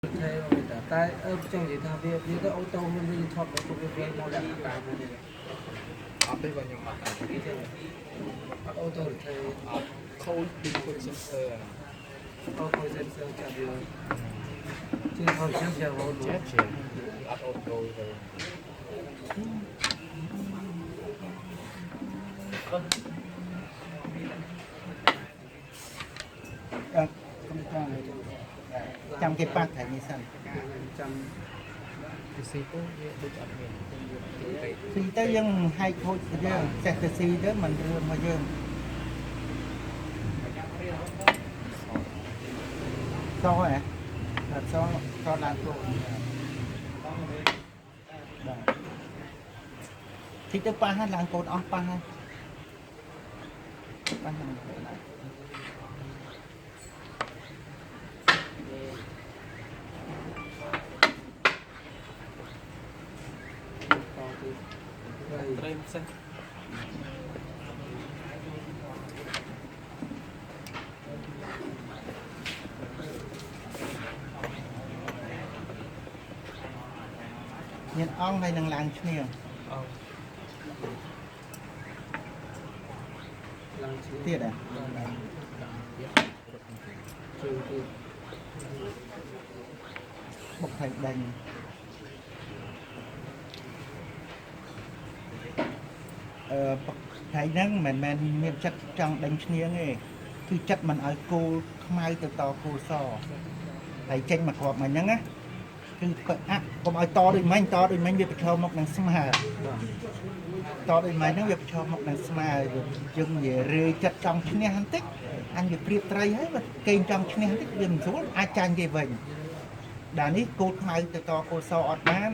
Theo người ta tại trong gì thằng việc như cái ô tô mình đi thọt nó cũng việc một lần cả một này 앞에 가면 ô tô thì 거울 빙고 있었어요. ô tô xem chả được chứ thôi xem giờ vô chết luôn chết ắt ô tô rồi trong cái bát này như sao trăm cái xe cũng được ăn miếng thì tới dân hay thôi chứ xe taxi đó mình đưa mà dân so à là so làm rồi thì tới ba hai làm cột off ba hai ba hai to từ đây trem xanh nhìn ong này đang làm nhiều lăng chiếu tiệt à chiều thì bốc thầy đành thầy nắng mình miền chất trong đánh chia ngheคือจัดมันเอาโกขมายต่อโกซอไอ้เจงมากรอบมันยังนะคือเปิดอ่ะผมเอาต่อด้วยมันเวียบชอบมกนังสมาต่อด้วยมันนั่งเวียบชอบมกนังสมาจึงเหยื่อเรือจัดจองชนิดฮันติกอันอยู่เปรียบไตรให้มันเก่งจองชนิดฮันติกเวียนสูงอาจารย์เกวันด่านนี้โกขมายต่อโกซออดนั้น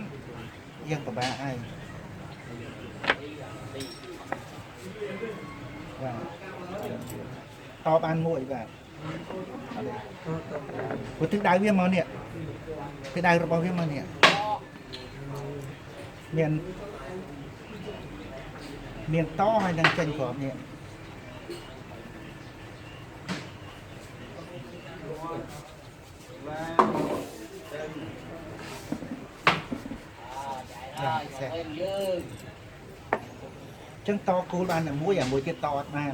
ยังกับบ้าไอ้ต่อบ้านมวยแบบกูถึงได้เวียนมาเนี่ยถึงได้ระบบเวียนมาเนี่ยเมียนต่อให้ดังเจนกรอบเนี่ยจังต่อกูบ้านน่ะมวยอย่างมวยจะต่อมา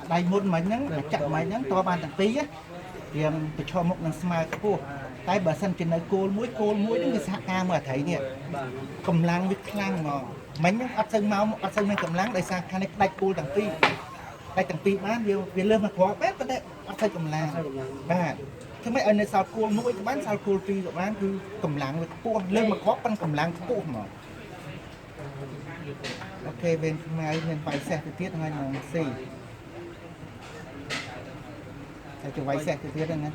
đây muốn mấy nhắn chặn mấy nhắn to ban tặng tí á thì tôi cho một lần smile cô cái bờ sân trên này cô mũi đến cái xa mà thấy nè cầm lang với khang mà mấy nhắn ắt sân này cầm lang đây sang khang này đây cô tặng tí bán điều vì lương mà khó bếp đấy ắt sân cầm lang ba thế mấy anh này sao cô mũi bán sao cô pi rồi bán cứ cầm lang với cô lương mà khó bán cầm lang cô mà ok bên mai bên phải xe tiết ngay là xì thầy cho vay xe từ phía đây nè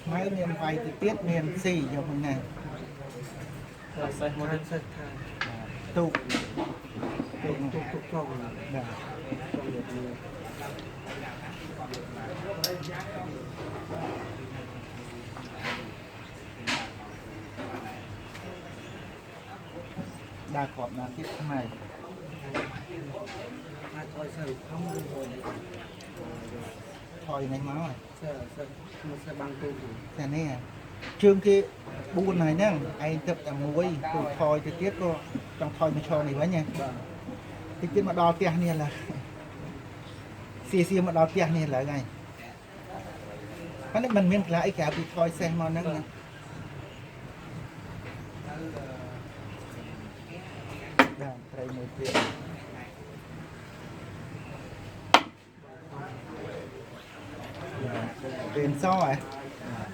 máy miền vay từ tiết miền xì cho phần này tụ trong đa cọp là tiết này thôi sao không rồi thôi này máu rồi sẽ băng tu thế này à chương kia buôn này nhá anh tập tầm muối từ thôi thì tiết cô trong thôi mới cho này với nha thì tiết mà đo tiền này là xì mà đo tiền này là ngày cái này mình lại cả bị thôi xem món nữa đây một tiền tiền so à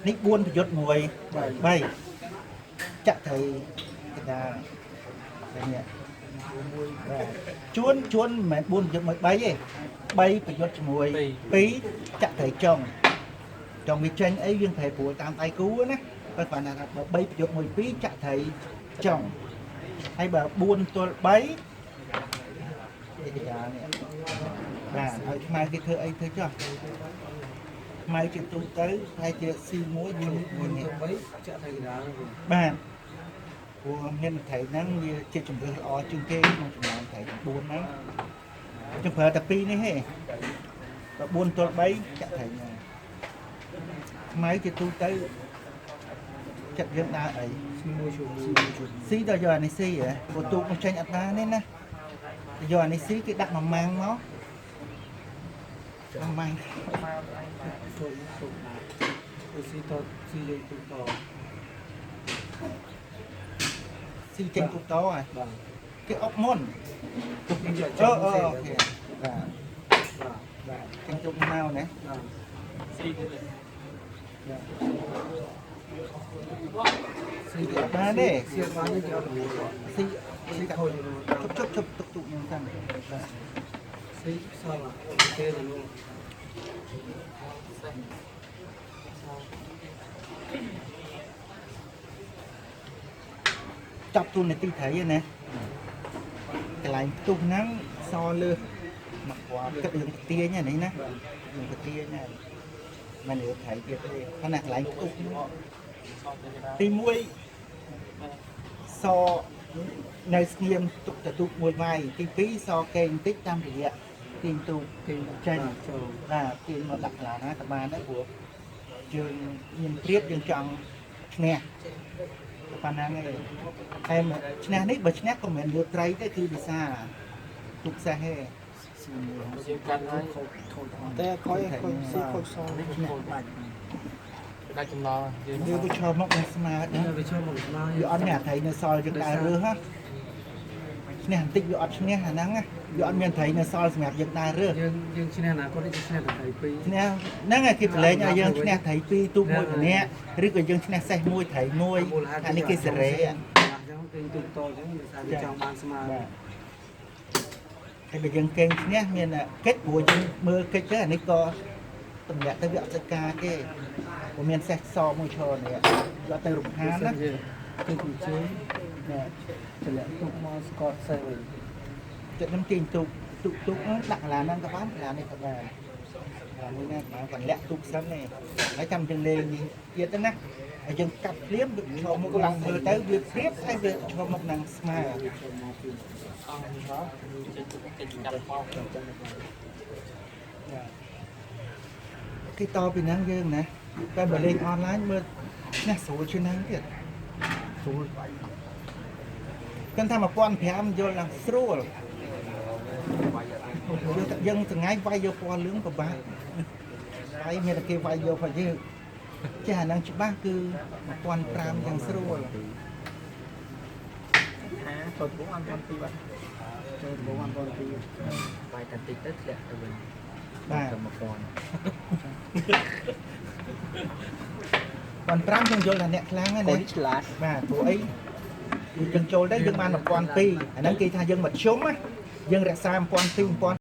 nick buôn thì giật mùi bay chặt thầy là nhẹ chuôn mà buôn giật mùi bay phải giật mùi tí chặt thầy chồng việc tranh ấy viên thầy của tam tay cứu á các bạn là bay giật mùi phí chặt thầy chồng hay bà buôn tôi bấy bà mai cái thơ ấy thấy chưa ថ្មីជាទូទៅហើយជាស៊ីមួយយូរ មួយ នេះ ទៅបីចាក់ថៃកណ្ដាល បាទព្រោះមានថៃហ្នឹងវាជាជំរឿនល្អជាងគេក្នុងចំណោមថៃ4ហ្នឹងខ្ញុំប្រើតែ2នេះទេ14ទល់3ចាក់ថៃហ្នឹងថ្មីជាទូទៅចិត្តយើងដើរអី មួយជួ ស៊ីដល់យកអានេះស៊ីហ៎ព្រោះទូកនឹងចេញអត់បានទេណាយកអានេះស៊ីគេដាក់មួយម៉ាំងមកមួយម៉ាំង ចូលចូលទៅស៊ីតស៊ីយើងទូត ស៊ីចេញទូកតហើយ បាទ គេអុកមុន ទូកយើង អូ ចូល អូ អូ អូខេបាទ បាទ ចេញទូកមកណា បាទស៊ីទៅស៊ីទៅ បានទេ ស៊ីបាននេះគេអត់រួច ស៊ី ស៊ី ស៊ី ខូ ខូ ច ចជប់ទុកនឹងតាមបាទ ស៊ីសល់គេទៅនោះ ចាប់ទូនាទីត្រីណាកន្លែងផ្ទុះហ្នឹងសលើសមកគាត់គិតរឿងទាញនេះណារឿងទាញណាមិនរឿងត្រីទៀតទេប៉ុន្តែកន្លែងផ្ទុះទី1សនៅស្ងៀមទុកទៅទូកមួយវាយទី2សកេងបន្តិចតាមរយៈទាញទូក គេ ចេញ ចូល បាទទាញមកដាក់កន្លែងណាក៏បានដែរព្រោះយើងមានព្រៀបយើងចង់ឈ្នះប៉ុណ្ណាឯងហើយឈ្នះនេះបើឈ្នះក៏មិនមែនលើត្រីទេគឺវិសាទុកសេះទេ យើងកាត់ហើយ តែខ້ອຍស៊ីខូចសល់នេះ ឈ្នះបាច់ ដាច់ចំណងយើង យើងទៅឈរមកនឹងស្មាតណា វាចូលមកស្មារ វាអត់មានអត្រីនៅសល់យើងដើររើសហ៎ឈ្នះបន្តិចវាអត់ឈ្នះអាហ្នឹងណាវាអត់មានត្រីនៅសល់សម្រាប់យើងដើររើស យើងឈ្នះណាគាត់នេះឈ្នះតែ2 ឈ្នះហ្នឹងឯងគេប្រឡែងឲ្យយើងឈ្នះត្រី2ទូកមួយម្នាក់ឬក៏យើងឈ្នះសេះមួយត្រីមួយអានេះគេសេរី អញ្ចឹងគេទូតតអញ្ចឹងវាថាចង់បានស្មារ បាទហើយបើយើងកេងឈ្នះមានកិច្ចព្រោះយើងមើលកិច្ចទៅអានេះក៏តម្លាក់ទៅវាអត់សិការទេព្រោះមានសេះសមួយឈរនេះយកទៅរំខានណា គឺគូជើង ណែ តម្លាក់ទុកមកស្កតសេះវិញ ចិត្តខ្ញុំទាញទូកដាក់កន្លែងហ្នឹងក៏បានកន្លែងនេះក៏បានកន្លែងនេះណាគាត់លាក់ទូកសិននេះហើយចាំយើងលេងនេះទៀតទៅណាហើយយើងកាប់ភ្លាមវាឈរមុខឡើងមើលទៅវាព្រៀបហើយវាឈរមុខនឹងស្មើ គេតពីហ្នឹងយើងណាតែបើលេងអនឡាញមើលណាស្រួលជាងហ្នឹងទៀតស្រួលគាត់ថា1500យល់ឡើងស្រួលយើងថ្ងៃវាយយកពណ៌លឿងពិបាកហើយមានតែគេវាយយកផងយើងចេះអាហ្នឹងច្បាស់គឺ1500យ៉ាងស្រួល ចូលទៅអានបានពីបាទចូលទៅអានបានពី បាយតាតិចទៅធ្លាក់ទៅវិញ បាទ ទៅ1000 1500យើងយល់ថាអ្នកខ្លាំងណាស់ កូ ណា នឆ្លាត បាទព្រោះអីយើងចូលទៅយើងបាន1200អាហ្នឹងគេថាយើងមកជុំណាយើងរក្សា1200